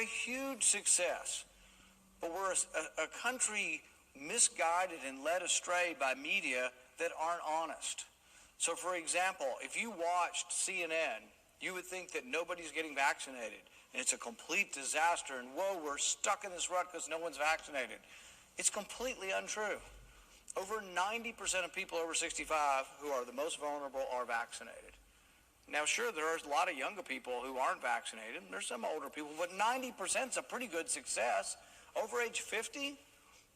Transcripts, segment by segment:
a huge success, but we're a country misguided and led astray by media that aren't honest. So, for example, if you watched CNN, you would think that nobody's getting vaccinated, and it's a complete disaster, and whoa, we're stuck in this rut because no one's vaccinated. It's completely untrue. Over 90% of people over 65 who are the most vulnerable are vaccinated. Now, sure, there are a lot of younger people who aren't vaccinated. There's some older people, but 90% is a pretty good success. Over age 50,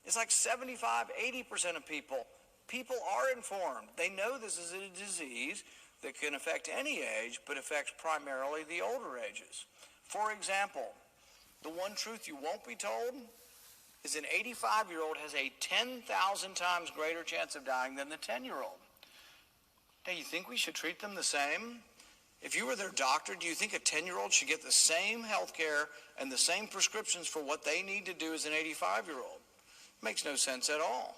it's like 75, 80% of people. People are informed. They know this is a disease that can affect any age, but affects primarily the older ages. For example, the one truth you won't be told is an 85-year-old has a 10,000 times greater chance of dying than the 10-year-old. Now, you think we should treat them the same? If you were their doctor, do you think a 10-year-old should get the same health care and the same prescriptions for what they need to do as an 85-year-old? Makes no sense at all.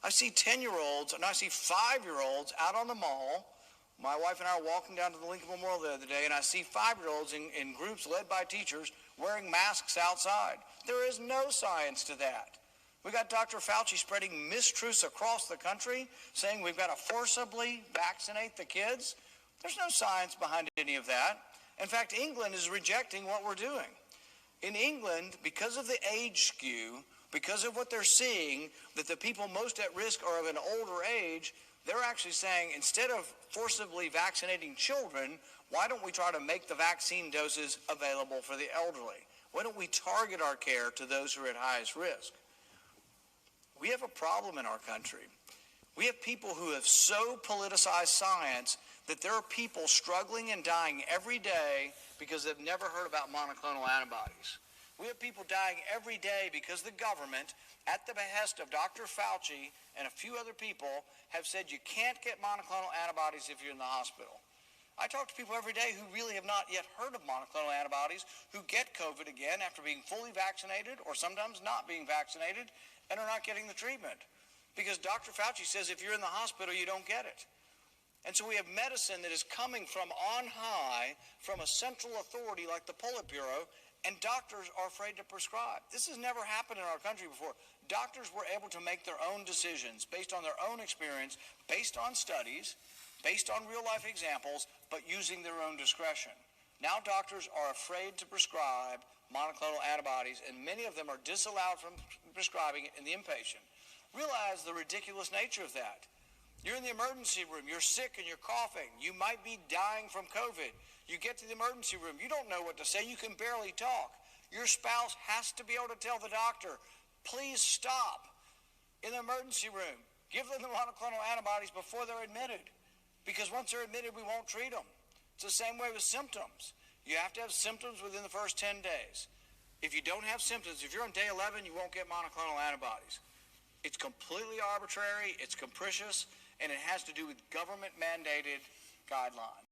I see 10-year-olds and I see 5-year-olds out on the mall. My wife and I are walking down to the Lincoln Memorial the other day, and I see 5-year-olds in groups led by teachers wearing masks outside. There is no science to that. We got Dr. Fauci spreading mistruths across the country, saying we've got to forcibly vaccinate the kids. There's no science behind any of that. In fact, England is rejecting what we're doing. In England, because of the age skew, because of what they're seeing, that the people most at risk are of an older age, they're actually saying instead of forcibly vaccinating children, why don't we try to make the vaccine doses available for the elderly? Why don't we target our care to those who are at highest risk? We have a problem in our country. We have people who have so politicized science that there are people struggling and dying every day because they've never heard about monoclonal antibodies. We have people dying every day because the government, at the behest of Dr. Fauci and a few other people, have said you can't get monoclonal antibodies if you're in the hospital. I talk to people every day who really have not yet heard of monoclonal antibodies, who get COVID again after being fully vaccinated or sometimes not being vaccinated and are not getting the treatment. Because Dr. Fauci says if you're in the hospital, you don't get it. And so we have medicine that is coming from on high, from a central authority like the Politburo, and doctors are afraid to prescribe. This has never happened in our country before. Doctors were able to make their own decisions based on their own experience, based on studies, based on real-life examples, but using their own discretion. Now doctors are afraid to prescribe monoclonal antibodies, and many of them are disallowed from prescribing it in the inpatient. Realize the ridiculous nature of that. You're in the emergency room, you're sick and you're coughing, you might be dying from COVID. You get to the emergency room, you don't know what to say, you can barely talk. Your spouse has to be able to tell the doctor, please stop. In the emergency room, give them the monoclonal antibodies before they're admitted. Because once they're admitted, we won't treat them. It's the same way with symptoms. You have to have symptoms within the first 10 days. If you don't have symptoms, if you're on day 11, you won't get monoclonal antibodies. It's completely arbitrary, it's capricious, and it has to do with government-mandated guidelines.